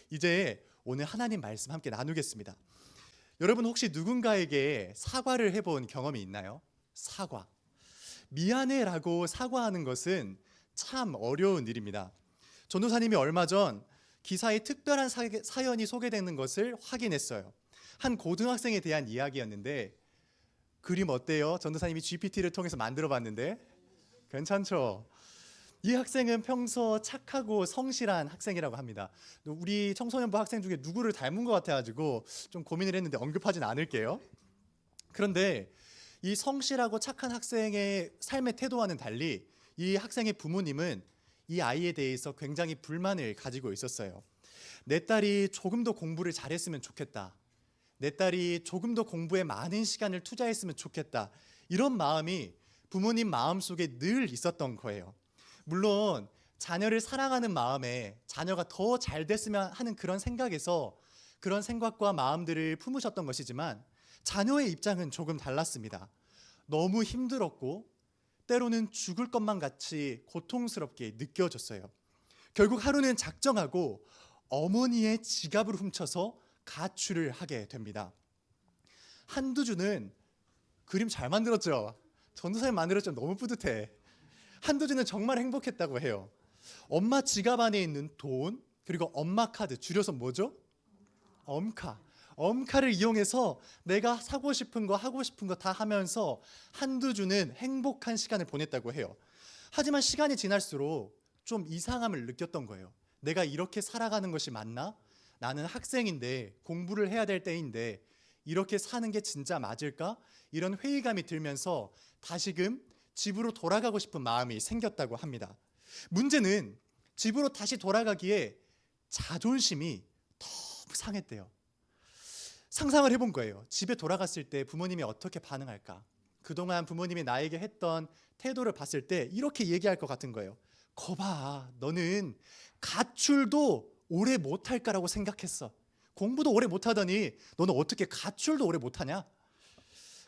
이제 오늘 하나님 말씀 함께 나누겠습니다. 여러분 혹시 누군가에게 사과를 해본 경험이 있나요? 사과. 미안해라고 사과하는 것은 참 어려운 일입니다. 전도사님이 얼마 전 기사에 특별한 사연이 소개되는 것을 확인했어요. 한 고등학생에 대한 이야기였는데 그림 어때요? 전도사님이 GPT를 통해서 만들어 봤는데 괜찮죠? 이 학생은 평소 착하고 성실한 학생이라고 합니다. 우리 청소년부 학생 중에 누구를 닮은 것 같아가지고 좀 고민을 했는데 언급하진 않을게요. 그런데 이 성실하고 착한 학생의 삶의 태도와는 달리 이 학생의 부모님은 이 아이에 대해서 굉장히 불만을 가지고 있었어요. 내 딸이 조금 더 공부를 잘했으면 좋겠다. 내 딸이 조금 더 공부에 많은 시간을 투자했으면 좋겠다. 이런 마음이 부모님 마음속에 늘 있었던 거예요. 물론 자녀를 사랑하는 마음에 자녀가 더 잘 됐으면 하는 그런 생각에서 그런 생각과 마음들을 품으셨던 것이지만 자녀의 입장은 조금 달랐습니다. 너무 힘들었고 때로는 죽을 것만 같이 고통스럽게 느껴졌어요. 결국 하루는 작정하고 어머니의 지갑을 훔쳐서 가출을 하게 됩니다. 한두 주는 그림 잘 만들었죠? 전도사님 만들었죠? 너무 뿌듯해. 한두 주는 정말 행복했다고 해요. 엄마 지갑 안에 있는 돈, 그리고 엄마 카드, 줄여서 뭐죠? 엄카. 엄카를 이용해서 내가 사고 싶은 거 하고 싶은 거 다 하면서 한두 주는 행복한 시간을 보냈다고 해요. 하지만 시간이 지날수록 좀 이상함을 느꼈던 거예요. 내가 이렇게 살아가는 것이 맞나? 나는 학생인데 공부를 해야 될 때인데 이렇게 사는 게 진짜 맞을까? 이런 회의감이 들면서 다시금 집으로 돌아가고 싶은 마음이 생겼다고 합니다. 문제는 집으로 다시 돌아가기에 자존심이 너무 상했대요. 상상을 해본 거예요. 집에 돌아갔을 때 부모님이 어떻게 반응할까? 그동안 부모님이 나에게 했던 태도를 봤을 때 이렇게 얘기할 것 같은 거예요. 거봐, 너는 가출도 오래 못할 거라고 생각했어. 공부도 오래 못하더니 너는 어떻게 가출도 오래 못하냐?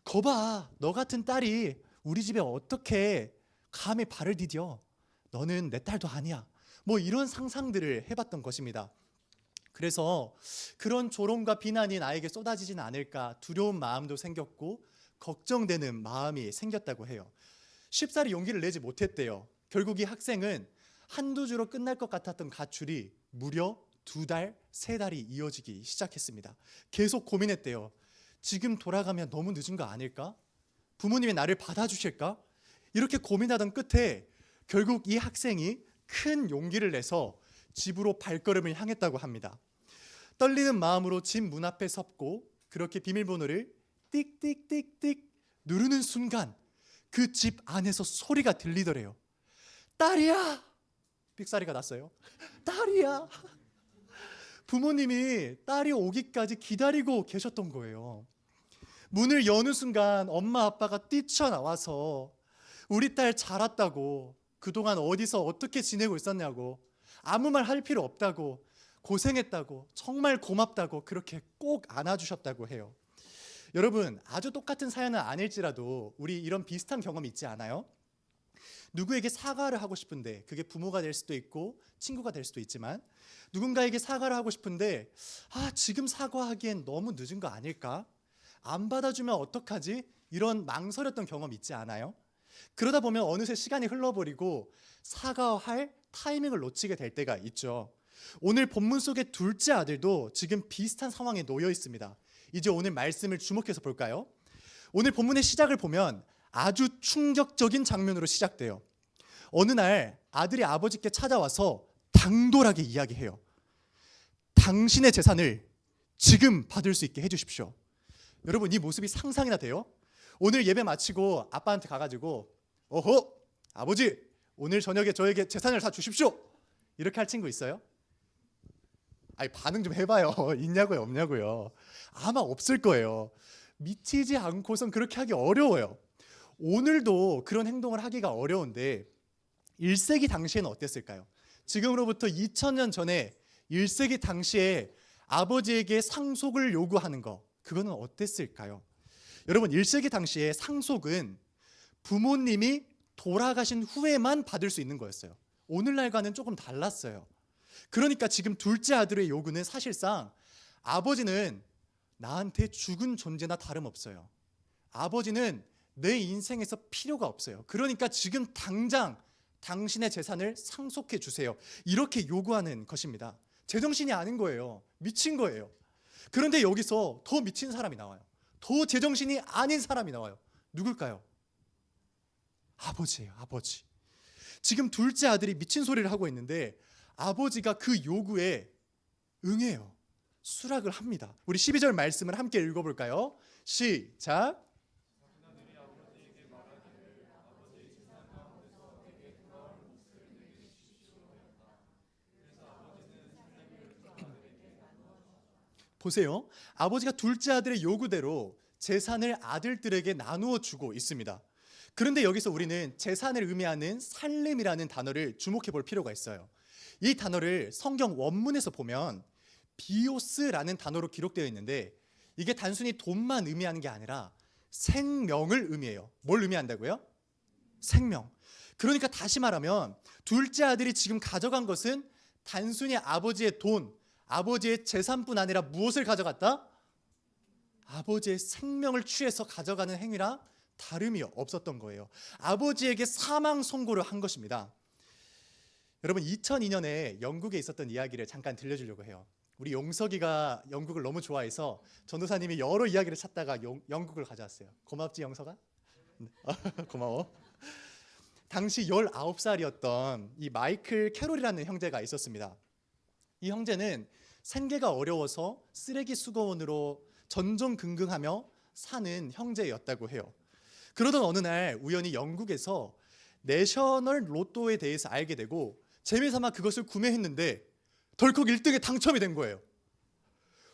거봐, 너 같은 딸이 우리 집에 어떻게 감히 발을 디뎌? 너는 내 딸도 아니야. 뭐 이런 상상들을 해봤던 것입니다. 그래서 그런 조롱과 비난이 나에게 쏟아지진 않을까 두려운 마음도 생겼고 걱정되는 마음이 생겼다고 해요. 쉽사리 용기를 내지 못했대요. 결국 이 학생은 한두 주로 끝날 것 같았던 가출이 무려 2달, 3달이 이어지기 시작했습니다. 계속 고민했대요. 지금 돌아가면 너무 늦은 거 아닐까? 부모님이 나를 받아주실까? 이렇게 고민하던 끝에 결국 이 학생이 큰 용기를 내서 집으로 발걸음을 향했다고 합니다. 떨리는 마음으로 집 문 앞에 섰고 그렇게 비밀번호를 띡띡띡띡 누르는 순간 그 집 안에서 소리가 들리더래요. 딸이야! 삑사리가 났어요. 딸이야! 부모님이 딸이 오기까지 기다리고 계셨던 거예요. 문을 여는 순간 엄마 아빠가 뛰쳐나와서 우리 딸 잘 왔다고, 그동안 어디서 어떻게 지내고 있었냐고, 아무 말 할 필요 없다고, 고생했다고, 정말 고맙다고 그렇게 꼭 안아주셨다고 해요. 여러분, 아주 똑같은 사연은 아닐지라도 우리 이런 비슷한 경험이 있지 않아요? 누구에게 사과를 하고 싶은데 그게 부모가 될 수도 있고 친구가 될 수도 있지만 누군가에게 사과를 하고 싶은데 지금 사과하기엔 너무 늦은 거 아닐까? 안 받아주면 어떡하지? 이런 망설였던 경험 있지 않아요? 그러다 보면 어느새 시간이 흘러버리고 사과할 타이밍을 놓치게 될 때가 있죠. 오늘 본문 속의 둘째 아들도 지금 비슷한 상황에 놓여 있습니다. 이제 오늘 말씀을 주목해서 볼까요? 오늘 본문의 시작을 보면 아주 충격적인 장면으로 시작돼요. 어느 날 아들이 아버지께 찾아와서 당돌하게 이야기해요. 당신의 재산을 지금 받을 수 있게 해주십시오. 여러분, 이 모습이 상상이나 돼요? 오늘 예배 마치고 아빠한테 가가지고 어허, 아버지 오늘 저녁에 저에게 재산을 다 주십시오. 이렇게 할 친구 있어요? 아니, 반응 좀 해봐요. 있냐고요, 없냐고요. 아마 없을 거예요. 미치지 않고선 그렇게 하기 어려워요. 오늘도 그런 행동을 하기가 어려운데 1세기 당시에는 어땠을까요? 지금으로부터 2000년 전에 1세기 당시에 아버지에게 상속을 요구하는 거, 그거는 어땠을까요? 여러분, 1세기 당시에 상속은 부모님이 돌아가신 후에만 받을 수 있는 거였어요. 오늘날과는 조금 달랐어요. 그러니까 지금 둘째 아들의 요구는 사실상 아버지는 나한테 죽은 존재나 다름없어요. 아버지는 내 인생에서 필요가 없어요. 그러니까 지금 당장 당신의 재산을 상속해 주세요. 이렇게 요구하는 것입니다. 제정신이 아닌 거예요. 미친 거예요. 그런데 여기서 더 미친 사람이 나와요. 더 제정신이 아닌 사람이 나와요. 누굴까요? 아버지예요. 아버지. 지금 둘째 아들이 미친 소리를 하고 있는데 아버지가 그 요구에 응해요. 수락을 합니다. 우리 12절 말씀을 함께 읽어볼까요? 시작. 보세요. 아버지가 둘째 아들의 요구대로 재산을 아들들에게 나누어 주고 있습니다. 그런데 여기서 우리는 재산을 의미하는 살림이라는 단어를 주목해 볼 필요가 있어요. 이 단어를 성경 원문에서 보면 비오스라는 단어로 기록되어 있는데 이게 단순히 돈만 의미하는 게 아니라 생명을 의미해요. 뭘 의미한다고요? 생명. 그러니까 다시 말하면 둘째 아들이 지금 가져간 것은 단순히 아버지의 돈, 아버지의 재산뿐 아니라 무엇을 가져갔다? 아버지의 생명을 취해서 가져가는 행위라 다름이 없었던 거예요. 아버지에게 사망 선고를 한 것입니다. 여러분 2002년에 영국에 있었던 이야기를 잠깐 들려주려고 해요. 우리 용석이가 영국을 너무 좋아해서 전도사님이 여러 이야기를 찾다가 영국을 가져왔어요. 고맙지 영석아? 고마워. 당시 19살이었던 이 마이클 캐롤이라는 형제가 있었습니다. 이 형제는 생계가 어려워서 쓰레기 수거원으로 전전긍긍하며 사는 형제였다고 해요. 그러던 어느 날 우연히 영국에서 내셔널 로또에 대해서 알게 되고 재미삼아 그것을 구매했는데 덜컥 1등에 당첨이 된 거예요.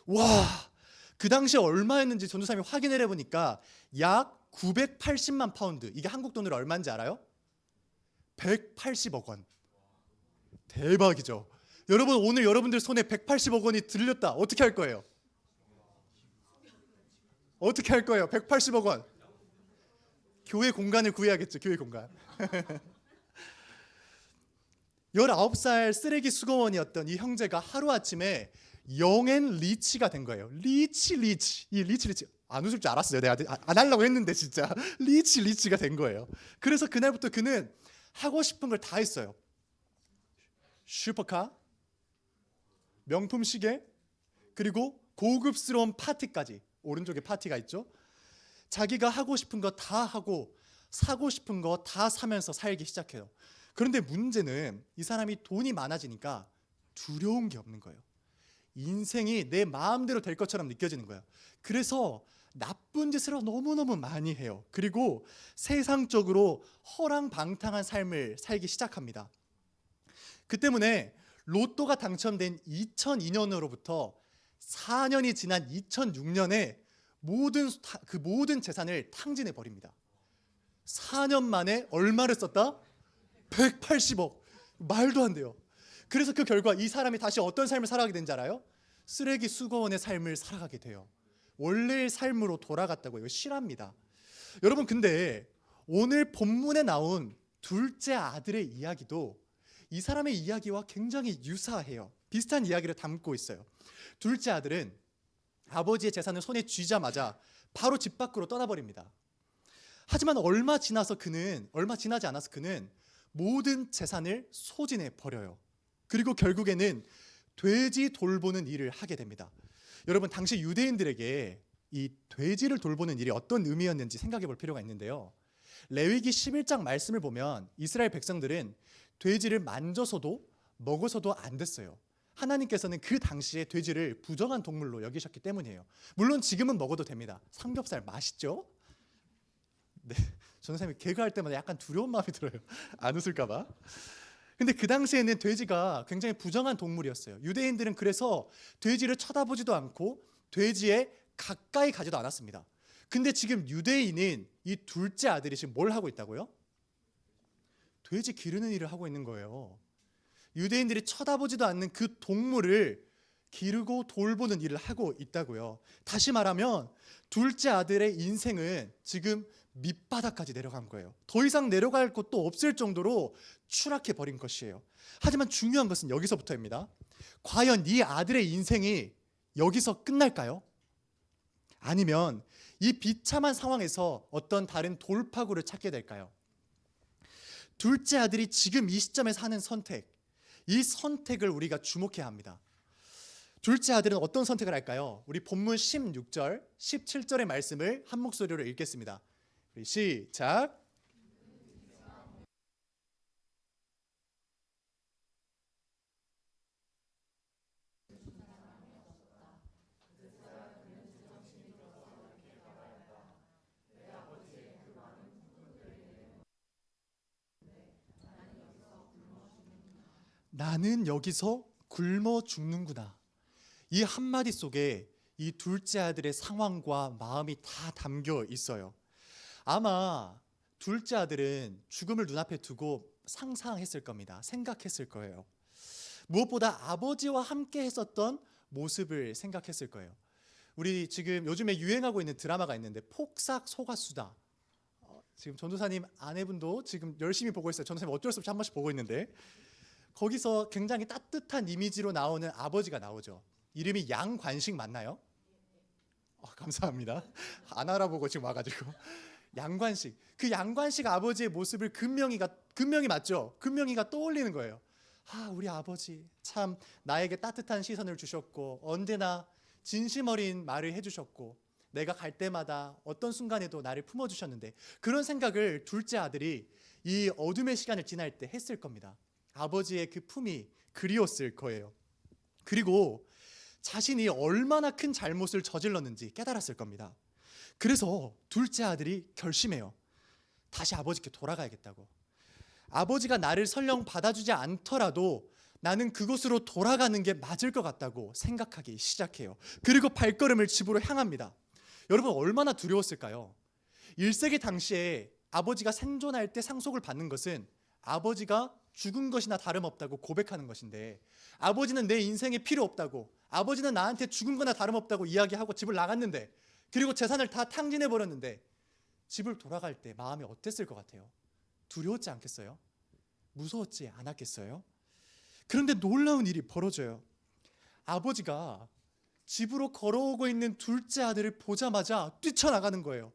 와, 그 당시에 얼마였는지 전도사님이 확인을 해보니까 약 980만 파운드. 이게 한국 돈으로 얼마인지 알아요? 180억 원. 대박이죠. 여러분 오늘 여러분들 손에 180억 원이 들렸다. 어떻게 할 거예요? 어떻게 할 거예요? 180억 원. 교회 공간을 구해야겠죠. 교회 공간. 19살 쓰레기 수거원이었던 이 형제가 하루아침에 영앤 리치가 된 거예요. 리치. 이 리치. 안 웃을 줄 알았어요. 내가 안 하려고 했는데 진짜. 리치가 된 거예요. 그래서 그날부터 그는 하고 싶은 걸 다 했어요. 슈퍼카, 명품 시계, 그리고 고급스러운 파티까지. 오른쪽에 파티가 있죠. 자기가 하고 싶은 거 다 하고 사고 싶은 거 다 사면서 살기 시작해요. 그런데 문제는 이 사람이 돈이 많아지니까 두려운 게 없는 거예요. 인생이 내 마음대로 될 것처럼 느껴지는 거예요. 그래서 나쁜 짓을 너무너무 많이 해요. 그리고 세상적으로 허랑방탕한 삶을 살기 시작합니다. 그 때문에 로또가 당첨된 2002년으로부터 4년이 지난 2006년에 모든 재산을 탕진해 버립니다. 4년 만에 얼마를 썼다? 180억. 말도 안 돼요. 그래서 그 결과 이 사람이 다시 어떤 삶을 살아가게 된지 알아요? 쓰레기 수거원의 삶을 살아가게 돼요. 원래의 삶으로 돌아갔다고. 이거 실화입니다. 여러분 근데 오늘 본문에 나온 둘째 아들의 이야기도 이 사람의 이야기와 굉장히 유사해요. 비슷한 이야기를 담고 있어요. 둘째 아들은 아버지의 재산을 손에 쥐자마자 바로 집 밖으로 떠나버립니다. 하지만 얼마 지나지 않아서 그는 모든 재산을 소진해 버려요. 그리고 결국에는 돼지 돌보는 일을 하게 됩니다. 여러분 당시 유대인들에게 이 돼지를 돌보는 일이 어떤 의미였는지 생각해 볼 필요가 있는데요. 레위기 11장 말씀을 보면 이스라엘 백성들은 돼지를 만져서도 먹어서도 안 됐어요. 하나님께서는 그 당시에 돼지를 부정한 동물로 여기셨기 때문이에요. 물론 지금은 먹어도 됩니다. 삼겹살 맛있죠? 네, 전도사님이 개그할 때마다 약간 두려운 마음이 들어요. 안 웃을까 봐. 근데 그 당시에는 돼지가 굉장히 부정한 동물이었어요. 유대인들은 그래서 돼지를 쳐다보지도 않고 돼지에 가까이 가지도 않았습니다. 근데 지금 유대인인 이 둘째 아들이 지금 뭘 하고 있다고요? 돼지 기르는 일을 하고 있는 거예요. 유대인들이 쳐다보지도 않는 그 동물을 기르고 돌보는 일을 하고 있다고요. 다시 말하면 둘째 아들의 인생은 지금 밑바닥까지 내려간 거예요. 더 이상 내려갈 곳도 없을 정도로 추락해 버린 것이에요. 하지만 중요한 것은 여기서부터입니다. 과연 이 아들의 인생이 여기서 끝날까요? 아니면 이 비참한 상황에서 어떤 다른 돌파구를 찾게 될까요? 둘째 아들이 지금 이 시점에서 하는 선택, 이 선택을 우리가 주목해야 합니다. 둘째 아들은 어떤 선택을 할까요? 우리 본문 16절, 17절의 말씀을 한 목소리로 읽겠습니다. 우리 시작. 나는 여기서 굶어 죽는구나. 이 한마디 속에 이 둘째 아들의 상황과 마음이 다 담겨 있어요. 아마 둘째 아들은 죽음을 눈앞에 두고 상상했을 겁니다. 생각했을 거예요. 무엇보다 아버지와 함께 했었던 모습을 생각했을 거예요. 우리 지금 요즘에 유행하고 있는 드라마가 있는데 폭삭 속았수다. 지금 전도사님 아내분도 지금 열심히 보고 있어요. 전도사님 어쩔 수 없이 한 번씩 보고 있는데 거기서 굉장히 따뜻한 이미지로 나오는 아버지가 나오죠. 이름이 양관식 맞나요? 감사합니다. 안 알아보고 지금 와가지고 양관식. 그 양관식 아버지의 모습을 금명이 맞죠? 금명이가 떠올리는 거예요. 우리 아버지 참 나에게 따뜻한 시선을 주셨고 언제나 진심 어린 말을 해주셨고 내가 갈 때마다 어떤 순간에도 나를 품어주셨는데 그런 생각을 둘째 아들이 이 어둠의 시간을 지날 때 했을 겁니다. 아버지의 그 품이 그리웠을 거예요. 그리고 자신이 얼마나 큰 잘못을 저질렀는지 깨달았을 겁니다. 그래서 둘째 아들이 결심해요. 다시 아버지께 돌아가야겠다고. 아버지가 나를 설령 받아주지 않더라도 나는 그곳으로 돌아가는 게 맞을 것 같다고 생각하기 시작해요. 그리고 발걸음을 집으로 향합니다. 여러분 얼마나 두려웠을까요? 1세기 당시에 아버지가 생존할 때 상속을 받는 것은 아버지가 죽은 것이나 다름없다고 고백하는 것인데 아버지는 내 인생에 필요 없다고 아버지는 나한테 죽은 거나 다름없다고 이야기하고 집을 나갔는데 그리고 재산을 다 탕진해 버렸는데 집을 돌아갈 때 마음이 어땠을 것 같아요? 두려웠지 않겠어요? 무서웠지 않았겠어요? 그런데 놀라운 일이 벌어져요. 아버지가 집으로 걸어오고 있는 둘째 아들을 보자마자 뛰쳐나가는 거예요.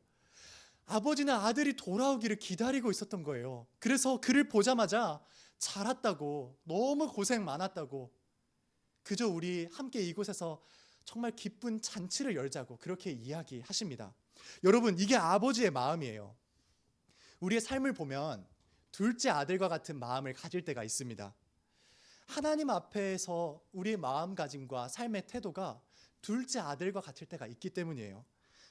아버지는 아들이 돌아오기를 기다리고 있었던 거예요. 그래서 그를 보자마자 잘 왔다고, 너무 고생 많았다고, 그저 우리 함께 이곳에서 정말 기쁜 잔치를 열자고 그렇게 이야기하십니다. 여러분 이게 아버지의 마음이에요. 우리의 삶을 보면 둘째 아들과 같은 마음을 가질 때가 있습니다. 하나님 앞에서 우리의 마음가짐과 삶의 태도가 둘째 아들과 같을 때가 있기 때문이에요.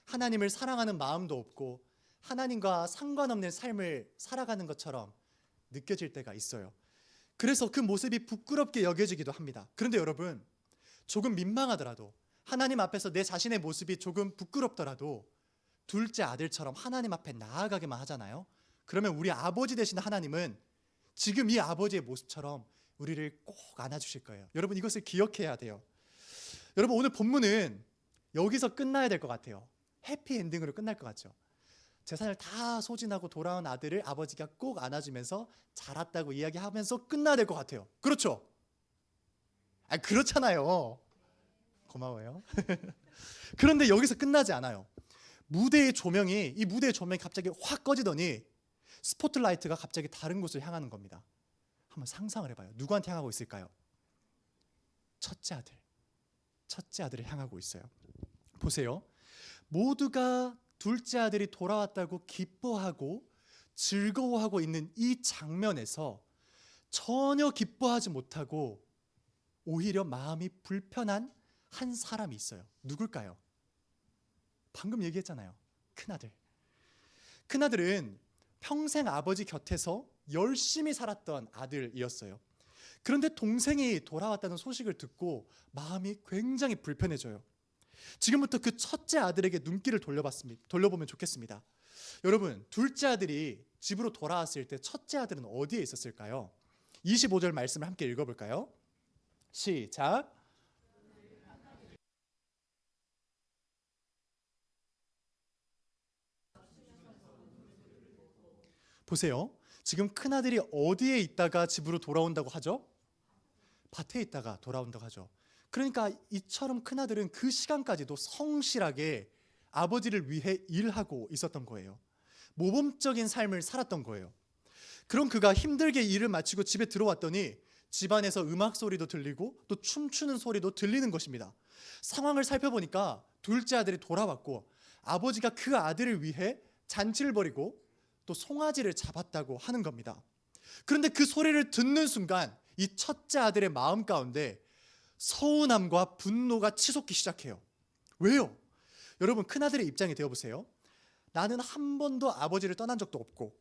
하나님을 사랑하는 마음도 없고 하나님과 상관없는 삶을 살아가는 것처럼 느껴질 때가 있어요. 그래서 그 모습이 부끄럽게 여겨지기도 합니다. 그런데 여러분 조금 민망하더라도 하나님 앞에서 내 자신의 모습이 조금 부끄럽더라도 둘째 아들처럼 하나님 앞에 나아가기만 하잖아요. 그러면 우리 아버지 되신 하나님은 지금 이 아버지의 모습처럼 우리를 꼭 안아주실 거예요. 여러분 이것을 기억해야 돼요. 여러분 오늘 본문은 여기서 끝나야 될 것 같아요. 해피엔딩으로 끝날 것 같죠. 재산을 다 소진하고 돌아온 아들을 아버지가 꼭 안아주면서 자랐다고 이야기하면서 끝나야 될 것 같아요. 그렇죠? 그렇잖아요. 고마워요. 그런데 여기서 끝나지 않아요. 이 무대의 조명이 갑자기 확 꺼지더니 스포트라이트가 갑자기 다른 곳을 향하는 겁니다. 한번 상상을 해봐요. 누구한테 향하고 있을까요? 첫째 아들을 향하고 있어요. 보세요. 모두가 둘째 아들이 돌아왔다고 기뻐하고 즐거워하고 있는 이 장면에서 전혀 기뻐하지 못하고 오히려 마음이 불편한 한 사람이 있어요. 누굴까요? 방금 얘기했잖아요. 큰아들. 큰아들은 평생 아버지 곁에서 열심히 살았던 아들이었어요. 그런데 동생이 돌아왔다는 소식을 듣고 마음이 굉장히 불편해져요. 지금부터 그 첫째 아들에게 눈길을 돌려보면 좋겠습니다. 여러분, 둘째 아들이 집으로 돌아왔을 때 첫째 아들은 어디에 있었을까요? 25절 말씀을 함께 읽어볼까요? 시작. 보세요. 지금 큰아들이 어디에 있다가 집으로 돌아온다고 하죠? 밭에 있다가 돌아온다고 하죠. 그러니까 이처럼 큰아들은 그 시간까지도 성실하게 아버지를 위해 일하고 있었던 거예요. 모범적인 삶을 살았던 거예요. 그럼 그가 힘들게 일을 마치고 집에 들어왔더니 집안에서 음악 소리도 들리고 또 춤추는 소리도 들리는 것입니다. 상황을 살펴보니까 둘째 아들이 돌아왔고 아버지가 그 아들을 위해 잔치를 벌이고 또 송아지를 잡았다고 하는 겁니다. 그런데 그 소리를 듣는 순간 이 첫째 아들의 마음 가운데 서운함과 분노가 치솟기 시작해요. 왜요? 여러분, 큰아들의 입장이 되어보세요. 나는 한 번도 아버지를 떠난 적도 없고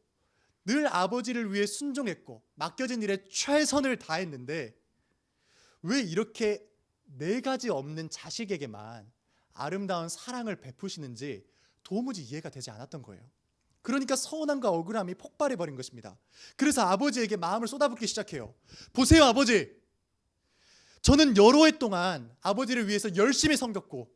늘 아버지를 위해 순종했고 맡겨진 일에 최선을 다했는데 왜 이렇게 네 가지 없는 자식에게만 아름다운 사랑을 베푸시는지 도무지 이해가 되지 않았던 거예요. 그러니까 서운함과 억울함이 폭발해버린 것입니다. 그래서 아버지에게 마음을 쏟아붓기 시작해요. 보세요, 아버지, 저는 여러 해 동안 아버지를 위해서 열심히 섬겼고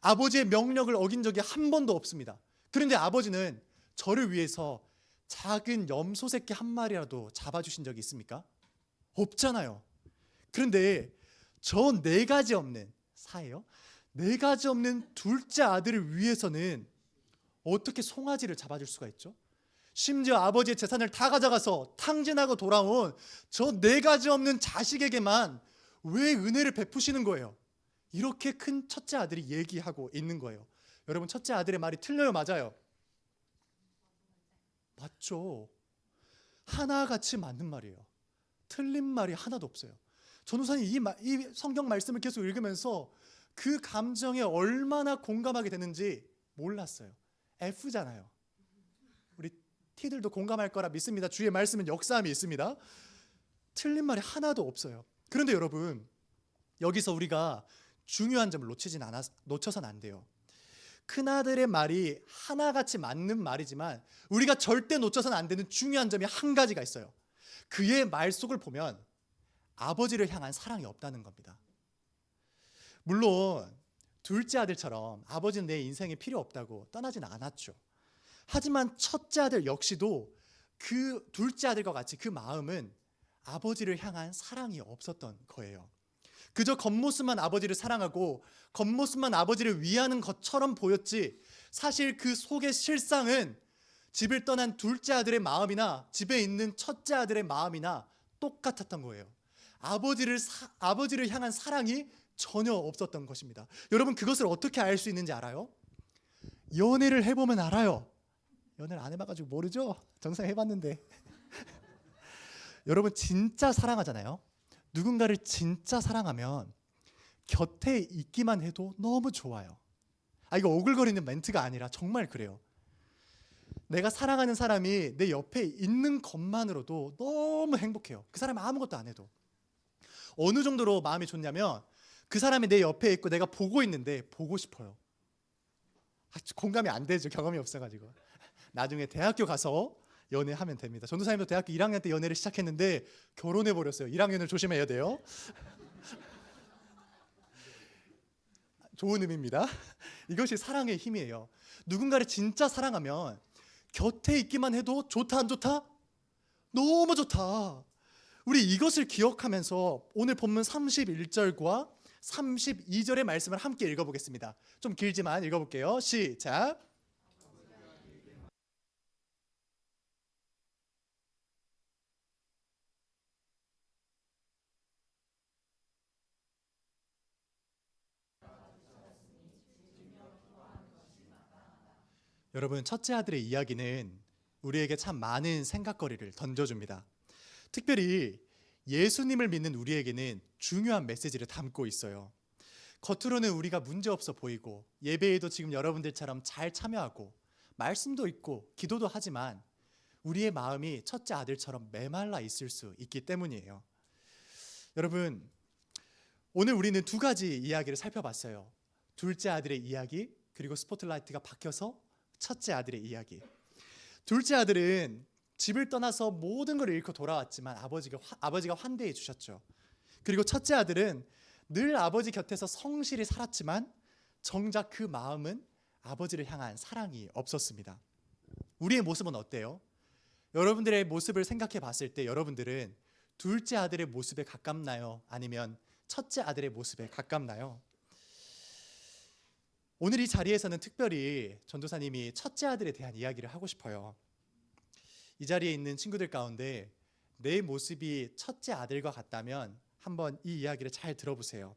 아버지의 명령을 어긴 적이 한 번도 없습니다. 그런데 아버지는 저를 위해서 작은 염소 새끼 한 마리라도 잡아주신 적이 있습니까? 없잖아요. 그런데 저 네 가지 없는 사예요. 네 가지 없는 둘째 아들을 위해서는 어떻게 송아지를 잡아줄 수가 있죠? 심지어 아버지의 재산을 다 가져가서 탕진하고 돌아온 저 네 가지 없는 자식에게만 왜 은혜를 베푸시는 거예요? 이렇게 큰 첫째 아들이 얘기하고 있는 거예요. 여러분, 첫째 아들의 말이 틀려요, 맞아요? 맞죠. 하나같이 맞는 말이에요. 틀린 말이 하나도 없어요. 전우사님, 이 성경 말씀을 계속 읽으면서 그 감정에 얼마나 공감하게 되는지 몰랐어요. F잖아요. 우리 T들도 공감할 거라 믿습니다. 주의 말씀은 역사함이 있습니다. 틀린 말이 하나도 없어요. 그런데 여러분, 여기서 우리가 중요한 점을 놓쳐서는 안 돼요. 큰아들의 말이 하나같이 맞는 말이지만 우리가 절대 놓쳐서는 안 되는 중요한 점이 한 가지가 있어요. 그의 말 속을 보면 아버지를 향한 사랑이 없다는 겁니다. 물론 둘째 아들처럼 아버지는 내 인생에 필요 없다고 떠나진 않았죠. 하지만 첫째 아들 역시도 그 둘째 아들과 같이 그 마음은 아버지를 향한 사랑이 없었던 거예요. 그저 겉모습만 아버지를 사랑하고 겉모습만 아버지를 위하는 것처럼 보였지 사실 그 속의 실상은 집을 떠난 둘째 아들의 마음이나 집에 있는 첫째 아들의 마음이나 똑같았던 거예요. 아버지를 향한 사랑이 전혀 없었던 것입니다. 여러분, 그것을 어떻게 알 수 있는지 알아요? 연애를 해보면 알아요. 연애를 안 해봐가지고 모르죠? 정상 해봤는데. 여러분, 진짜 사랑하잖아요. 누군가를 진짜 사랑하면 곁에 있기만 해도 너무 좋아요. 이거 오글거리는 멘트가 아니라 정말 그래요. 내가 사랑하는 사람이 내 옆에 있는 것만으로도 너무 행복해요. 그 사람이 아무것도 안 해도. 어느 정도로 마음이 좋냐면 그 사람이 내 옆에 있고 내가 보고 있는데 보고 싶어요. 공감이 안 되죠. 경험이 없어가지고. 나중에 대학교 가서 연애하면 됩니다. 전도사님도 대학교 1학년 때 연애를 시작했는데 결혼해버렸어요. 1학년을 조심해야 돼요. 좋은 의미입니다. 이것이 사랑의 힘이에요. 누군가를 진짜 사랑하면 곁에 있기만 해도 좋다 안 좋다? 너무 좋다. 우리 이것을 기억하면서 오늘 본문 31절과 32절의 말씀을 함께 읽어보겠습니다. 좀 길지만 읽어볼게요. 시작. 여러분, 첫째 아들의 이야기는 우리에게 참 많은 생각거리를 던져줍니다. 특별히 예수님을 믿는 우리에게는 중요한 메시지를 담고 있어요. 겉으로는 우리가 문제없어 보이고 예배에도 지금 여러분들처럼 잘 참여하고 말씀도 읽고 기도도 하지만 우리의 마음이 첫째 아들처럼 메말라 있을 수 있기 때문이에요. 여러분, 오늘 우리는 두 가지 이야기를 살펴봤어요. 둘째 아들의 이야기, 그리고 스포트라이트가 바뀌어서 첫째 아들의 이야기. 둘째 아들은 집을 떠나서 모든 걸 잃고 돌아왔지만 아버지가 환대해 주셨죠. 그리고 첫째 아들은 늘 아버지 곁에서 성실히 살았지만 정작 그 마음은 아버지를 향한 사랑이 없었습니다. 우리의 모습은 어때요? 여러분들의 모습을 생각해 봤을 때 여러분들은 둘째 아들의 모습에 가깝나요? 아니면 첫째 아들의 모습에 가깝나요? 오늘 이 자리에서는 특별히 전도사님이 첫째 아들에 대한 이야기를 하고 싶어요. 이 자리에 있는 친구들 가운데 내 모습이 첫째 아들과 같다면 한번 이 이야기를 잘 들어보세요.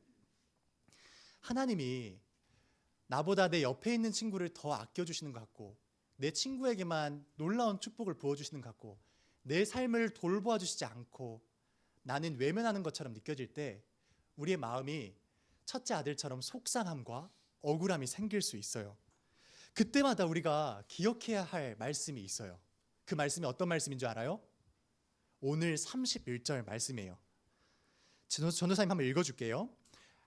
하나님이 나보다 내 옆에 있는 친구를 더 아껴주시는 것 같고, 내 친구에게만 놀라운 축복을 부어주시는 것 같고, 내 삶을 돌보아 주시지 않고 나는 외면하는 것처럼 느껴질 때 우리의 마음이 첫째 아들처럼 속상함과 억울함이 생길 수 있어요. 그때마다 우리가 기억해야 할 말씀이 있어요. 그 말씀이 어떤 말씀인 줄 알아요? 오늘 31절 말씀이에요. 전도사님 한번 읽어줄게요.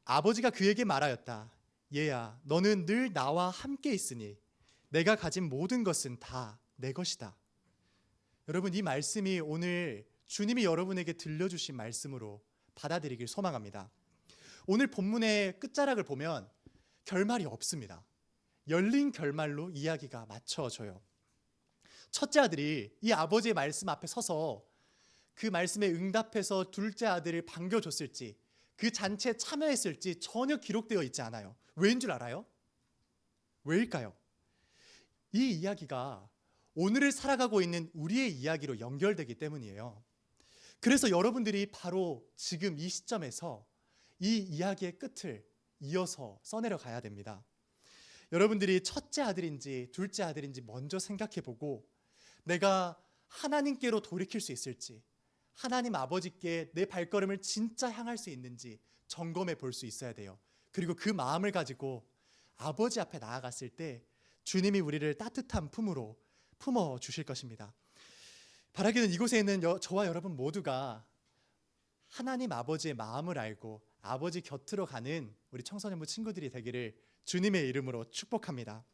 아버지가 그에게 말하였다. 얘야, 너는 늘 나와 함께 있으니 내가 가진 모든 것은 다 내 것이다. 여러분, 이 말씀이 오늘 주님이 여러분에게 들려주신 말씀으로 받아들이길 소망합니다. 오늘 본문의 끝자락을 보면 결말이 없습니다. 열린 결말로 이야기가 맞춰져요. 첫째 아들이 이 아버지의 말씀 앞에 서서 그 말씀에 응답해서 둘째 아들을 반겨줬을지, 그 잔치에 참여했을지 전혀 기록되어 있지 않아요. 왜인 줄 알아요? 왜일까요? 이 이야기가 오늘을 살아가고 있는 우리의 이야기로 연결되기 때문이에요. 그래서 여러분들이 바로 지금 이 시점에서 이 이야기의 끝을 이어서 써내려 가야 됩니다. 여러분들이 첫째 아들인지 둘째 아들인지 먼저 생각해보고 내가 하나님께로 돌이킬 수 있을지, 하나님 아버지께 내 발걸음을 진짜 향할 수 있는지 점검해 볼 수 있어야 돼요. 그리고 그 마음을 가지고 아버지 앞에 나아갔을 때 주님이 우리를 따뜻한 품으로 품어 주실 것입니다. 바라기는 이곳에 있는 저와 여러분 모두가 하나님 아버지의 마음을 알고 아버지 곁으로 가는 우리 청소년부 친구들이 되기를 주님의 이름으로 축복합니다.